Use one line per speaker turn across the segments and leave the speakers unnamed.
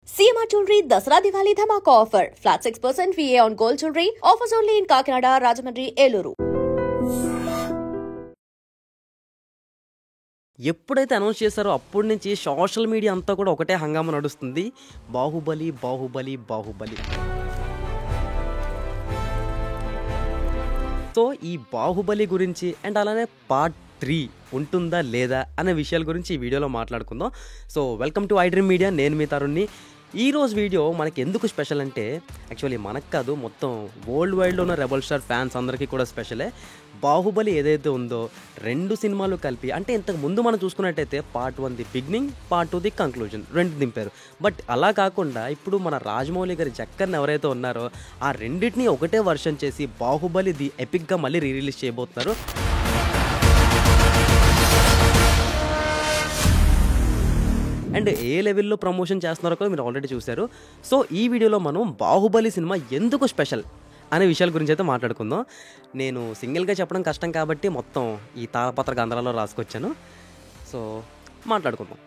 CMR Jewelry Dasara Diwali Dhamaka offer. Flat 6% VA on gold jewelry. Offers only in Kakinada, Rajahmundry, Eluru.
ఎప్పుడైతే announce చేశారో అప్పటి నుంచి social media అంతా కూడా ఒకటే హంగామా నడుస్తుంది. బాహుబలి బాహుబలి బాహుబలి. సో ఈ బాహుబలి గురించి అండ్ అలానే పార్ట్ 3 ఉంటుందా లేదా అనే విషయాల గురించి ఈ వీడియోలో మాట్లాడుకుందాం. So welcome to iDream media, నేను మీ తరుణ్ని. ఈరోజు వీడియో మనకి ఎందుకు స్పెషల్ అంటే యాక్చువల్లీ మనకు కాదు, మొత్తం వరల్డ్ వైడ్లో ఉన్న రెబల్ స్టార్ ఫ్యాన్స్ అందరికీ కూడా స్పెషలే. బాహుబలి ఏదైతే ఉందో 2 సినిమాలు కలిపి, అంటే ఇంతకు ముందు మనం చూసుకున్నట్టయితే part 1 the beginning, part 2 the conclusion, 2 దింపారు. బట్ అలా కాకుండా ఇప్పుడు మన రాజమౌళి గారి జక్కర్ని ఎవరైతే ఉన్నారో ఆ రెండింటినీ ఒకటే వర్షన్ చేసి బాహుబలి ది ఎపిక్గా మళ్ళీ రిలీజ్ చేయబోతున్నారు. అండ్ ఏ లెవెల్లో ప్రమోషన్ చేస్తున్నారో కూడా మీరు ఆల్రెడీ చూశారు. సో ఈ వీడియోలో మనం బాహుబలి సినిమా ఎందుకు స్పెషల్ అనే విషయాల గురించి అయితే మాట్లాడుకుందాం. నేను సింగిల్గా చెప్పడం కష్టం కాబట్టి మొత్తం ఈ తాళపత్ర గంధరాల్లో రాసుకొచ్చాను. సో మాట్లాడుకుందాం.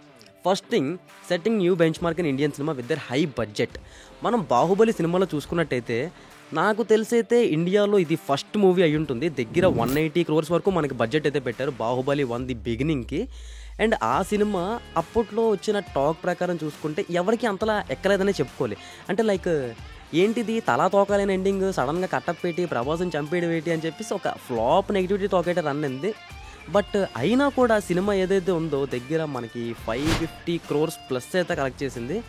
First thing, setting new bench mark in Indian cinema with their high budget. మనం బాహుబలి సినిమాలో చూసుకున్నట్టయితే నాకు తెలిసైతే ఇండియాలో ఇది ఫస్ట్ మూవీ అయి ఉంటుంది. దగ్గర 180 crores వరకు మనకి బడ్జెట్ అయితే పెట్టారు బాహుబలి 1 ది బిగినింగ్కి. అండ్ ఆ సినిమా అప్పట్లో వచ్చిన టాక్ ప్రకారం చూసుకుంటే ఎవరికి అంతలా ఎక్కలేదనే చెప్పుకోవాలి. అంటే లైక్ ఏంటిది తలా తోకాలైన ఎండింగ్, సడన్గా కట్టప్ పెట్టి ప్రభాస్ని చంపేయడం ఏంటి అని చెప్పేసి ఒక ఫ్లాప్ నెగిటివిటీ టాక్ అయితే రన్ అయింది. బట్ అయినా కూడా సినిమా ఏదైతే ఉందో దగ్గర మనకి 550 crores ప్లస్ అయితే కలెక్ట్ చేసింది.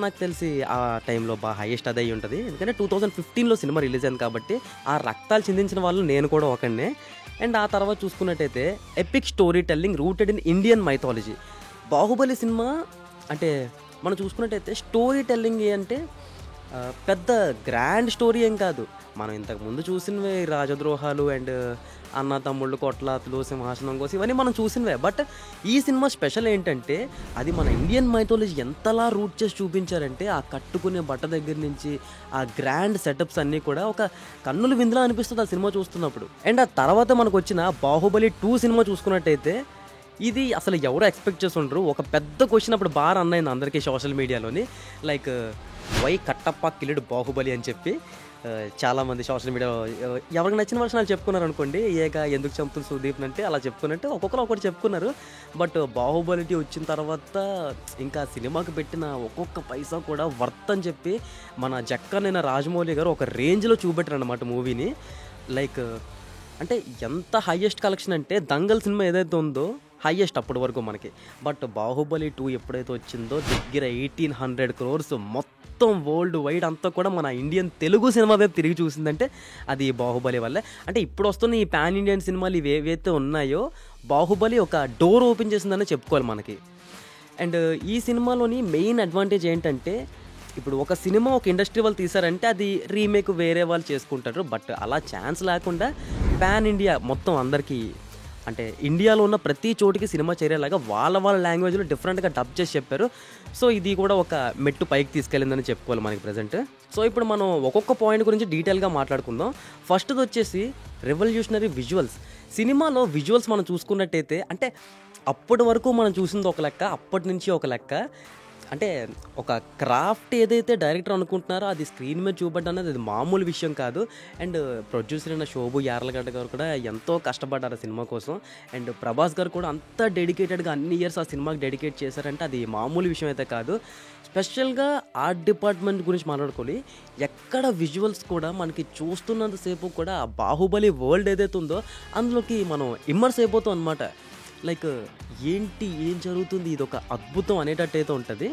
నాకు తెలిసి ఆ టైంలో బాగా హైయెస్ట్ అదే అయి ఉంటుంది. ఎందుకంటే 2015లో సినిమా రిలీజ్ అయింది కాబట్టి ఆ రక్తాలు చిందించిన వాళ్ళు నేను కూడా ఒకనే. అండ్ ఆ తర్వాత చూసుకున్నట్టయితే epic story telling rooted in Indian mythology. Baahubali cinema అంటే మనం చూసుకున్నట్టయితే స్టోరీ టెల్లింగ్ అంటే పెద్ద గ్రాండ్ స్టోరీ ఏం కాదు. మనం ఇంతకుముందు చూసినవే రాజద్రోహాలు అండ్ అన్న తమ్ముళ్ళు కొట్లాతులు, సింహాసనం కోసం, ఇవన్నీ మనం చూసినవే. బట్ ఈ సినిమా స్పెషల్ ఏంటంటే అది మన ఇండియన్ మైథాలజీ ఎంతలా రూట్ చేసి చూపించారంటే ఆ కట్టుకునే బట్ట దగ్గర నుంచి ఆ గ్రాండ్ సెటప్స్ అన్నీ కూడా ఒక కన్నుల విందులా అనిపిస్తుంది ఆ సినిమా చూస్తున్నప్పుడు. అండ్ ఆ తర్వాత మనకు వచ్చిన బాహుబలి 2 సినిమా చూసుకున్నట్టయితే ఇది అసలు ఎవరో ఎక్స్పెక్ట్ చేసి ఉండరు. ఒక పెద్ద క్వశ్చన్ అప్పుడు బాగా రన్ అయింది అందరికీ సోషల్ మీడియాలోని, లైక్ వై కట్టప్ప కిల్లుడు బాహుబలి అని చెప్పి. చాలామంది సోషల్ మీడియాలో ఎవరికి నచ్చిన వర్షాలు చెప్పుకున్నారు అనుకోండి. ఏగా ఎందుకు చంపుతుంది సుదీప్ అంటే అలా చెప్పుకున్నట్టు ఒక్కొక్కరు ఒకటి చెప్పుకున్నారు. బట్ బాహుబలి వచ్చిన తర్వాత ఇంకా సినిమాకి పెట్టిన ఒక్కొక్క పైసా కూడా వర్త్ అని చెప్పి మన జక్కనైన రాజమౌళి గారు ఒక రేంజ్లో చూపెట్టారు అన్నమాట మూవీని. లైక్ అంటే ఎంత హైయెస్ట్ కలెక్షన్ అంటే దంగల్ సినిమా ఏదైతే ఉందో హైయెస్ట్ అప్పటి వరకు మనకి. బట్ బాహుబలి 2 ఎప్పుడైతే వచ్చిందో దగ్గర 1800 crores మొత్తం వరల్డ్ వైడ్ అంతా కూడా మన ఇండియన్ తెలుగు సినిమా వైపు తిరిగి చూసిందంటే అది బాహుబలి వల్లే. అంటే ఇప్పుడు వస్తున్న ఈ పాన్ ఇండియన్ సినిమాలు ఇవి ఏవైతే ఉన్నాయో బాహుబలి ఒక డోర్ ఓపెన్ చేసిందని చెప్పుకోవాలి మనకి. అండ్ ఈ సినిమాలోని మెయిన్ అడ్వాంటేజ్ ఏంటంటే ఇప్పుడు ఒక సినిమా ఒక ఇండస్ట్రీ వాళ్ళు తీశారంటే అది రీమేక్ వేరే వాళ్ళు చేసుకుంటారు. బట్ అలా ఛాన్స్ లేకుండా పాన్ ఇండియా మొత్తం అందరికీ, అంటే ఇండియాలో ఉన్న ప్రతి చోటికి సినిమా చేరేలాగా వాళ్ళ లాంగ్వేజ్లో డిఫరెంట్గా డబ్ చేసి చెప్పారు. సో ఇది కూడా ఒక మెట్టు పైకి తీసుకెళ్ళిందని చెప్పుకోవాలి మనకి ప్రజెంట్. సో ఇప్పుడు మనం ఒక్కొక్క పాయింట్ గురించి డీటెయిల్గా మాట్లాడుకుందాం. ఫస్ట్ది వచ్చేసి రెవల్యూషనరీ విజువల్స్. సినిమాలో విజువల్స్ మనం చూసుకున్నట్టయితే అంటే అప్పటి వరకు మనం చూసింది ఒక లెక్క, అప్పటి నుంచి ఒక లెక్క. అంటే ఒక క్రాఫ్ట్ ఏదైతే డైరెక్టర్ అనుకుంటున్నారో అది స్క్రీన్ మీద చూపడ్డం అనేది అది మామూలు విషయం కాదు. అండ్ ప్రొడ్యూసర్ అయిన శోభు యార్లగడ్డ గారు కూడా ఎంతో కష్టపడ్డారు ఆ సినిమా కోసం. అండ్ ప్రభాస్ గారు కూడా అంత డెడికేటెడ్గా అన్ని ఇయర్స్ ఆ సినిమాకి డెడికేట్ చేశారంటే అది మామూలు విషయం అయితే కాదు. స్పెషల్గా ఆర్ట్ డిపార్ట్మెంట్ గురించి మాట్లాడుకోవాలి. ఎక్కడ విజువల్స్ కూడా మనకి చూస్తున్నంతసేపు కూడా ఆ బాహుబలి వరల్డ్ ఏదైతే ఉందో అందులోకి మనం ఇమ్మర్స్ అయిపోతాం అనమాట. లైక్ ఏంటి ఏం జరుగుతుంది, ఇది ఒక అద్భుతం అనేటట్టు అయితే ఉంటుంది.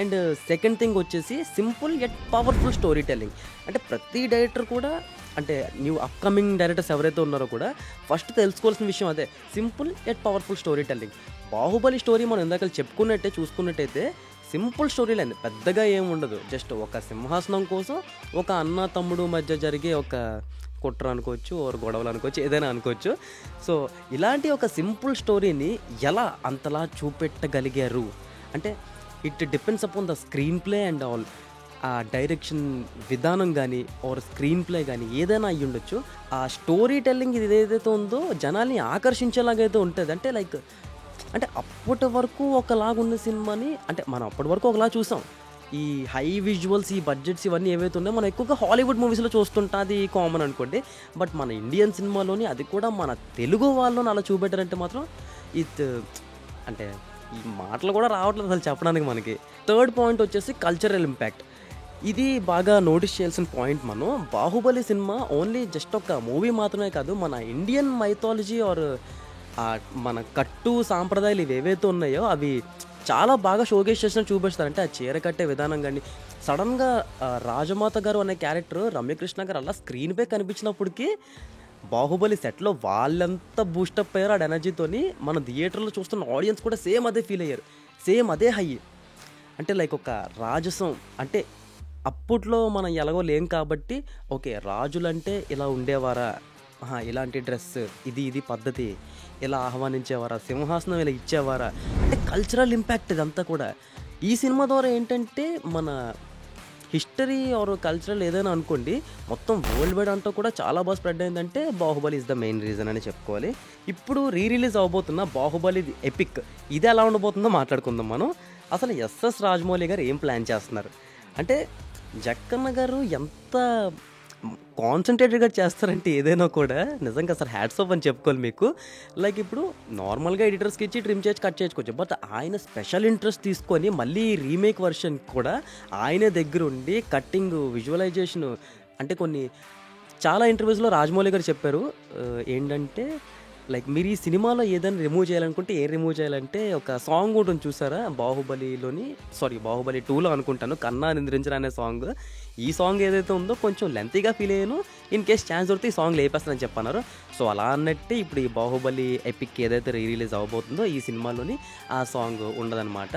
అండ్ సెకండ్ థింగ్ వచ్చేసి simple yet powerful story telling. అంటే ప్రతి డైరెక్టర్ కూడా, అంటే న్యూ అప్కమింగ్ డైరెక్టర్స్ ఎవరైతే ఉన్నారో కూడా ఫస్ట్ తెలుసుకోవాల్సిన విషయం అదే, simple yet powerful story telling. Baahubali story మనం ఇందాక చెప్పుకున్నట్టే చూసుకున్నట్టయితే సింపుల్ స్టోరీ లైన్, పెద్దగా ఏమి ఉండదు. జస్ట్ ఒక సింహాసనం కోసం ఒక అన్న తమ్ముడు మధ్య జరిగే ఒక కుట్ర అనుకోవచ్చు, ఓర్ గొడవలు అనుకోవచ్చు, ఏదైనా అనుకోవచ్చు. సో ఇలాంటి ఒక సింపుల్ స్టోరీని ఎలా అంతలా చూపెట్టగలిగారు అంటే it depends upon the screen play and all. ఆ డైరెక్షన్ విధానం కానీ ఆర్ స్క్రీన్ ప్లే కానీ ఏదైనా అయ్యి ఉండొచ్చు. ఆ స్టోరీ టెల్లింగ్ ఇది ఏదైతే ఉందో జనాల్ని ఆకర్షించేలాగైతే ఉంటుంది. అంటే లైక్ అంటే అప్పటి వరకు ఒకలాగున్న సినిమాని అంటే మనం అప్పటి వరకు ఒకలా చూసాం. ఈ హై విజువల్స్, ఈ బడ్జెట్స్ ఇవన్నీ ఏవైతే ఉన్నాయో మనం ఎక్కువగా హాలీవుడ్ మూవీస్‌లో చూస్తుంటా, అది కామన్ అనుకోండి. బట్ మన ఇండియన్ సినిమాలోని అది కూడా మన తెలుగు వాళ్ళని అలా చూపెట్టారంటే మాత్రం ఇట్ అంటే ఈ మాటలు కూడా రావట్లేదు అసలు చెప్పడానికి మనకి. థర్డ్ పాయింట్ వచ్చేసి కల్చరల్ ఇంపాక్ట్. ఇది బాగా నోటీస్ చేయాల్సిన పాయింట్. మనం 'బాహుబలి' సినిమా ఓన్లీ జస్ట్ ఒక మూవీ మాత్రమే కాదు, మన ఇండియన్ మైథాలజీ ఆర్ మన కట్టు సాంప్రదాయాలు ఇవేవైతే ఉన్నాయో అవి చాలా బాగా షోకేస్ చేసినట్టు చూపిస్తారు. అంటే ఆ చీర కట్టే విధానం కానీ సడన్గా రాజమాత గారు అనే క్యారెక్టర్ రమ్యకృష్ణ గారు అలా స్క్రీన్పై కనిపించినప్పటికీ బాహుబలి సెట్లో వాళ్ళంతా బూస్టప్ అయ్యారు ఆ ఎనర్జీతోని. మన థియేటర్లో చూస్తున్న ఆడియన్స్ కూడా సేమ్ అదే ఫీల్ అయ్యారు, సేమ్ అదే హై. అంటే లైక్ ఒక రాజసం, అంటే అప్పట్లో మనం ఎలాగో లేం కాబట్టి ఓకే రాజులంటే ఇలా ఉండేవారా, ఇలాంటి డ్రెస్, ఇది పద్ధతి, ఇలా ఆహ్వానించేవారా, సింహాసనం ఇలా ఇచ్చేవారా, అంటే కల్చరల్ ఇంపాక్ట్ ఇదంతా కూడా. ఈ సినిమా ద్వారా ఏంటంటే మన హిస్టరీ ఆర్ కల్చరల్ ఏదైనా అనుకోండి మొత్తం వరల్డ్ వైడ్ అంతా కూడా చాలా బాగా స్ప్రెడ్ అయిందంటే Baahubali is the main reason అని చెప్పుకోవాలి. ఇప్పుడు రిలీజ్ అవబోతున్న బాహుబలి ఎపిక్ ఇది ఎలా ఉండబోతుందో మాట్లాడుకుందాం మనం. అసలు ఎస్ఎస్ రాజమౌళి గారు ఏం ప్లాన్ చేస్తున్నారు అంటే, జక్కన్న గారు ఎంత కాన్సన్ట్రేటెడ్గా చేస్తారంటే ఏదైనా కూడా నిజంగా అసలు హ్యాట్స్ ఆఫ్ అని చెప్పుకోవాలి మీకు. లైక్ ఇప్పుడు నార్మల్గా ఎడిటర్స్కి ఇచ్చి ట్రిమ్ చేసి కట్ చేసుకోవచ్చు, బట్ ఆయన స్పెషల్ ఇంట్రెస్ట్ తీసుకొని మళ్ళీ రీమేక్ వర్షన్ కూడా ఆయనే దగ్గరుండి కట్టింగ్, విజువలైజేషన్, అంటే కొన్ని చాలా ఇంటర్వ్యూస్లో రాజమౌళి గారు చెప్పారు ఏంటంటే లైక్ మీరు ఈ సినిమాలో ఏదైనా రిమూవ్ చేయాలనుకుంటే ఏం రిమూవ్ చేయాలంటే ఒక సాంగ్ ఉంటుంది చూసారా బాహుబలి 2లో అనుకుంటాను, కన్నా నిద్రించరా అనే సాంగ్. ఈ సాంగ్ ఏదైతే ఉందో కొంచెం లెంతీగా ఫీల్ అయ్యాను, ఇన్ కేస్ ఛాన్స్ దొరికితే ఈ సాంగ్ లేపేస్తానని చెప్పన్నారు. సో అలా అన్నట్టే ఇప్పుడు ఈ బాహుబలి ఎపిక్ ఏదైతే రిలీజ్ అవబోతుందో ఈ సినిమాలోని ఆ సాంగ్ ఉండదన్నమాట.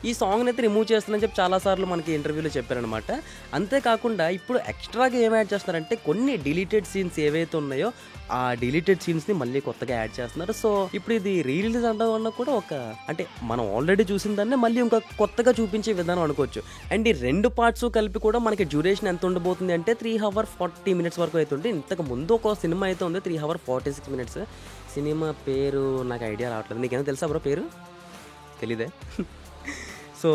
ఈ సాంగ్ని అయితే రిమూవ్ చేస్తానని చెప్పి చాలాసార్లు మనకి ఇంటర్వ్యూలో చెప్పారనమాట. అంతేకాకుండా ఇప్పుడు ఎక్స్ట్రాగా ఏం యాడ్ చేస్తున్నారంటే కొన్ని డిలీటెడ్ సీన్స్ ఏవైతే ఉన్నాయో ఆ డిలీటెడ్ సీన్స్ని మళ్ళీ కొత్తగా యాడ్ చేస్తున్నారు. సో ఇప్పుడు ఇది రిలీజ్ అనడం వల్ల కూడా ఒక అంటే మనం ఆల్రెడీ చూసిన దాన్ని మళ్ళీ ఇంకా కొత్తగా చూపించే విధానం అనుకోవచ్చు. అండ్ ఈ రెండు పార్ట్స్ కలిపి కూడా మనకి డ్యూరేషన్ ఎంత ఉండబోతుంది అంటే 3 hours 40 minutes వరకు అవుతుంది. ఇంతకు ముందు ఒక సినిమా అయితే ఉంది 3 hours 46 minutes. సినిమా పేరు నాకు ఐడియా రావట్లేదు, నీకేమో తెలుసా బ్రో? పేరు తెలీదే? సో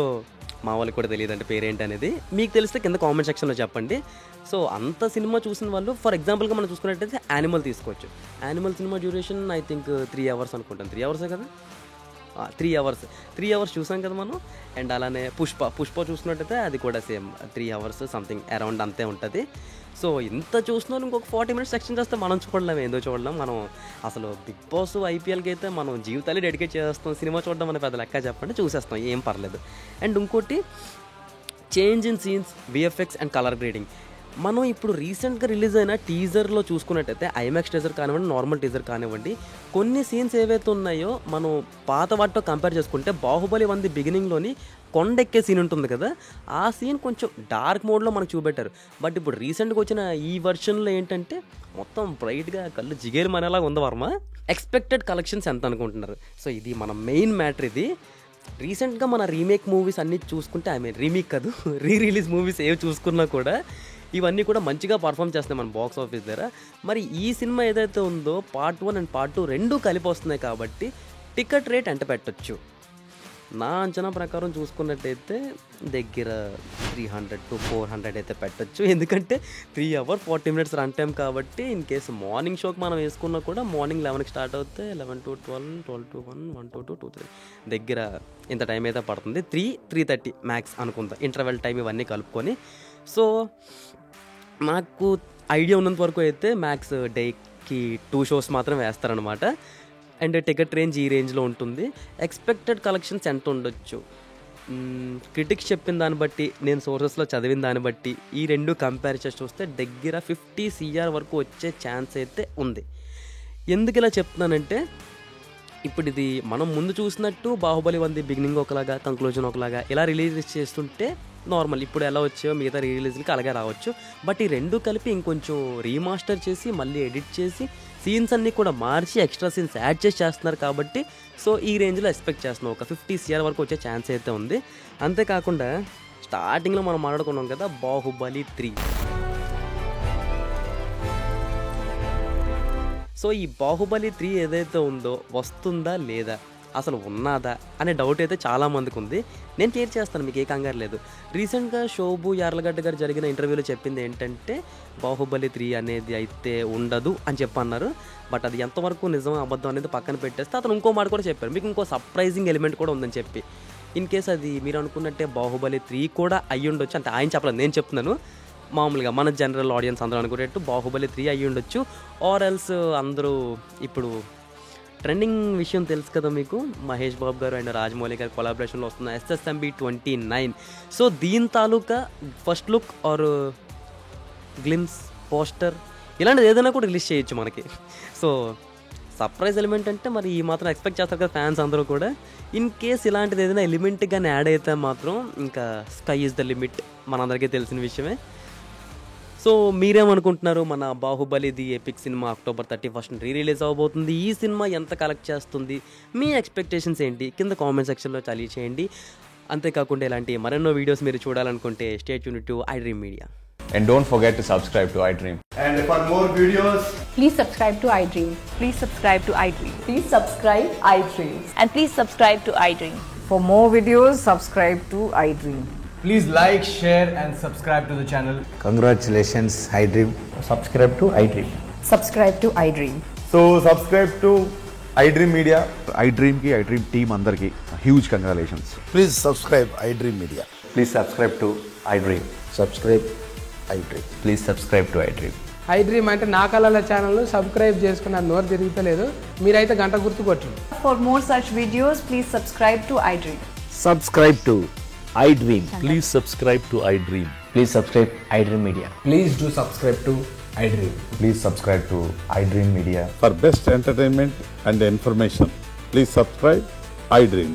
మా వాళ్ళకి కూడా తెలియదు అంటే పేరేంటి అనేది. మీకు తెలిస్తే కింద కామెంట్ సెక్షన్లో చెప్పండి. సో అంత సినిమా చూసిన వాళ్ళు ఫర్ ఎగ్జాంపుల్గా మనం చూసుకున్నట్టయితే యానిమల్ తీసుకోవచ్చు. Animal cinema duration I think 3 hours అనుకుంటాను. 3 hours కదా, 3 hours చూసాం కదా మనం. అండ్ అలానే పుష్ప చూసుకున్నట్టయితే అది కూడా సేమ్ 3 hours సంథింగ్ అరౌండ్ అంతే ఉంటుంది. సో ఇంత చూసిన ఇంకొక 40 minutes సెక్షన్ చేస్తే మనం చూడలేం, ఏందో చూడలేం. మనం అసలు బిగ్ బాస్ ఐపీఎల్కి అయితే మనం జీవితాలే డెడికేట్ చేస్తాం, సినిమా చూడడం అనే పెద్ద లెక్క చెప్పండి, చూసేస్తాం, ఏం పర్లేదు. అండ్ ఇంకోటి change in scenes, VFX and colour grading. మనం ఇప్పుడు రీసెంట్గా రిలీజ్ అయిన టీజర్లో చూసుకున్నట్టయితే ఐమాక్స్ టీజర్ కానివ్వండి, నార్మల్ టీజర్ కానివ్వండి, కొన్ని సీన్స్ ఏవైతే ఉన్నాయో మనం పాత వాటితో కంపేర్ చేసుకుంటే బాహుబలి 1 బిగినింగ్లోని కొండెక్కే సీన్ ఉంటుంది కదా, ఆ సీన్ కొంచెం డార్క్ మోడ్లో మనకు చూపెట్టారు. బట్ ఇప్పుడు రీసెంట్గా వచ్చిన ఈ వర్షన్లో ఏంటంటే మొత్తం బ్రైట్గా కళ్ళు జిగేలు మనేలాగా ఉంది వర్మ. ఎక్స్పెక్టెడ్ కలెక్షన్స్ ఎంత అనుకుంటున్నారు? సో ఇది మన మెయిన్ మ్యాటర్. ఇది రీసెంట్గా మన రీమేక్ మూవీస్ అన్నీ చూసుకుంటే రీమేక్ కాదు రిలీజ్ మూవీస్ ఏవి చూసుకున్నా కూడా ఇవన్నీ కూడా మంచిగా పర్ఫామ్ చేస్తున్నాయి మన బాక్స్ ఆఫీస్ దగ్గర. మరి ఈ సినిమా ఏదైతే ఉందో పార్ట్ 1 అండ్ పార్ట్ 2 రెండూ కలిపి వస్తున్నాయి కాబట్టి టికెట్ రేట్ ఎంత పెట్టచ్చు? నా అంచనా ప్రకారం చూసుకున్నట్టయితే దగ్గర 300 to 400 అయితే పెట్టచ్చు. ఎందుకంటే 3 hours 40 minutes రన్ టైం కాబట్టి ఇన్ కేసు మార్నింగ్ షోకి మనం వేసుకున్నా కూడా మార్నింగ్ 11కి స్టార్ట్ అవుతే 11 to 12, 12 to 1, 1 to 2, 2 to 3 దగ్గర ఇంత టైం అయితే పడుతుంది. 3:30 మ్యాక్స్ అనుకుందాం, ఇంటర్వెల్ టైం ఇవన్నీ కలుపుకొని. సో నాకు ఐడియా ఉన్నంత వరకు అయితే మ్యాక్స్ డేకి 2 shows మాత్రం వేస్తారనమాట. అండ్ టికెట్ రేంజ్ ఈ రేంజ్లో ఉంటుంది. ఎక్స్పెక్టెడ్ కలెక్షన్స్ ఎంత ఉండొచ్చు? క్రిటిక్స్ చెప్పిన దాన్ని బట్టి, నేను సోర్సెస్లో చదివిన దాన్ని బట్టి ఈ రెండు కంపేర్ చేసి చూస్తే దగ్గర 50 crore వరకు వచ్చే ఛాన్స్ అయితే ఉంది. ఎందుకు ఇలా చెప్తున్నానంటే ఇప్పుడు ఇది మనం ముందు చూసినట్టు బాహుబలి 1 బిగినింగ్ ఒకలాగా, కంక్లూజన్ ఒకలాగా ఇలా రిలీజ్ చేస్తుంటే నార్మల్ ఇప్పుడు ఎలా వచ్చాయో మిగతా రిలీజ్లకి అలాగే రావచ్చు. బట్ ఈ రెండు కలిపి ఇంకొంచెం రీమాస్టర్ చేసి మళ్ళీ ఎడిట్ చేసి సీన్స్ అన్నీ కూడా మార్చి ఎక్స్ట్రా సీన్స్ యాడ్ చేసి చేస్తున్నారు కాబట్టి సో ఈ రేంజ్లో ఎక్స్పెక్ట్ చేస్తున్నాం. ఒక 50 crore వరకు వచ్చే ఛాన్స్ అయితే ఉంది. అంతేకాకుండా స్టార్టింగ్లో మనం మాట్లాడుకున్నాం కదా బాహుబలి 3. సో ఈ బాహుబలి 3 ఏదైతే ఉందో వస్తుందా లేదా అసలు ఉన్నదా అనే డౌట్ అయితే చాలామందికి ఉంది. నేను క్లియర్ చేస్తాను, మీకు ఏ కంగారు లేదు. రీసెంట్గా శోభు యార్లగడ్డ గారు జరిగిన ఇంటర్వ్యూలో చెప్పింది ఏంటంటే బాహుబలి 3 అనేది అయితే ఉండదు అని చెప్పన్నారు. బట్ అది ఎంతవరకు నిజం అబద్ధం అనేది పక్కన పెట్టేస్తే అతను ఇంకో మాట కూడా చెప్పారు, మీకు ఇంకో సర్ప్రైజింగ్ ఎలిమెంట్ కూడా ఉందని చెప్పి. ఇన్ కేస్ అది మీరు అనుకున్నట్టే బాహుబలి 3 కూడా అయ్యి ఉండొచ్చు, అంటే ఆయన చెప్పలేదు, నేను చెప్తున్నాను. మామూలుగా మన జనరల్ ఆడియన్స్ అందరూ అనుకునేట్టు బాహుబలి 3 అయ్యి ఉండొచ్చు. ఆర్ ఎల్స్ అందరూ ఇప్పుడు ట్రెండింగ్ విషయం తెలుసు కదా మీకు, మహేష్ బాబు గారు అండ్ రాజమౌళి గారు కొలాబరేషన్లో వస్తున్న SSMB 29. సో దీని తాలూకా first look or glimpse poster ఇలాంటిది ఏదైనా కూడా రిలీజ్ చేయొచ్చు మనకి. సో సర్ప్రైజ్ ఎలిమెంట్ అంటే మరి ఈ మాత్రం ఎక్స్పెక్ట్ చేస్తారు కదా ఫ్యాన్స్ అందరూ కూడా. ఇన్ కేస్ ఇలాంటిది ఏదైనా ఎలిమెంట్ కానీ యాడ్ అయితే మాత్రం ఇంకా స్కై ఈజ్ ద లిమిట్, మనందరికీ తెలిసిన విషయమే. సో మీరేమనుకుంటున్నారు? మన Baahubali the epic cinema October 31 release అవబోతుంది. ఈ సినిమా ఎంత కలెక్ట్ చేస్తుంది, మీ ఎక్స్పెక్టేషన్స్ ఏంటి కింద కామెంట్ సెక్షన్లో తెలియచేయండి. అంతేకాకుండా ఇలాంటి మరెన్నో వీడియోస్ మీరు చూడాలనుకుంటే stay tune to iDream Media.
And don't forget to subscribe to iDream.
And for more videos,
please subscribe to iDream.
Please subscribe to iDream.
Please subscribe iDream.
And please subscribe to iDream.
For more videos, subscribe to iDream.
please like, share and subscribe to the channel.
Congratulations, iDream.
Subscribe to iDream.
Subscribe to iDream.
So subscribe to iDream Media.
iDream ki iDream team andarki huge congratulations.
Please subscribe iDream Media.
Please subscribe to iDream.
Subscribe iDream.
Please subscribe to iDream.
iDream అంటే నా కళల channel subscribe చేసుకున్న నోరు తిరుగుతలేదు, మీరైతే గంట గుర్తు కొట్టండి.
For more such videos, please subscribe to iDream.
Subscribe to iDream.
Please subscribe to iDream.
Please subscribe iDream Media.
Please do subscribe to iDream.
Please subscribe to iDream Media.
For best entertainment and information, please subscribe iDream.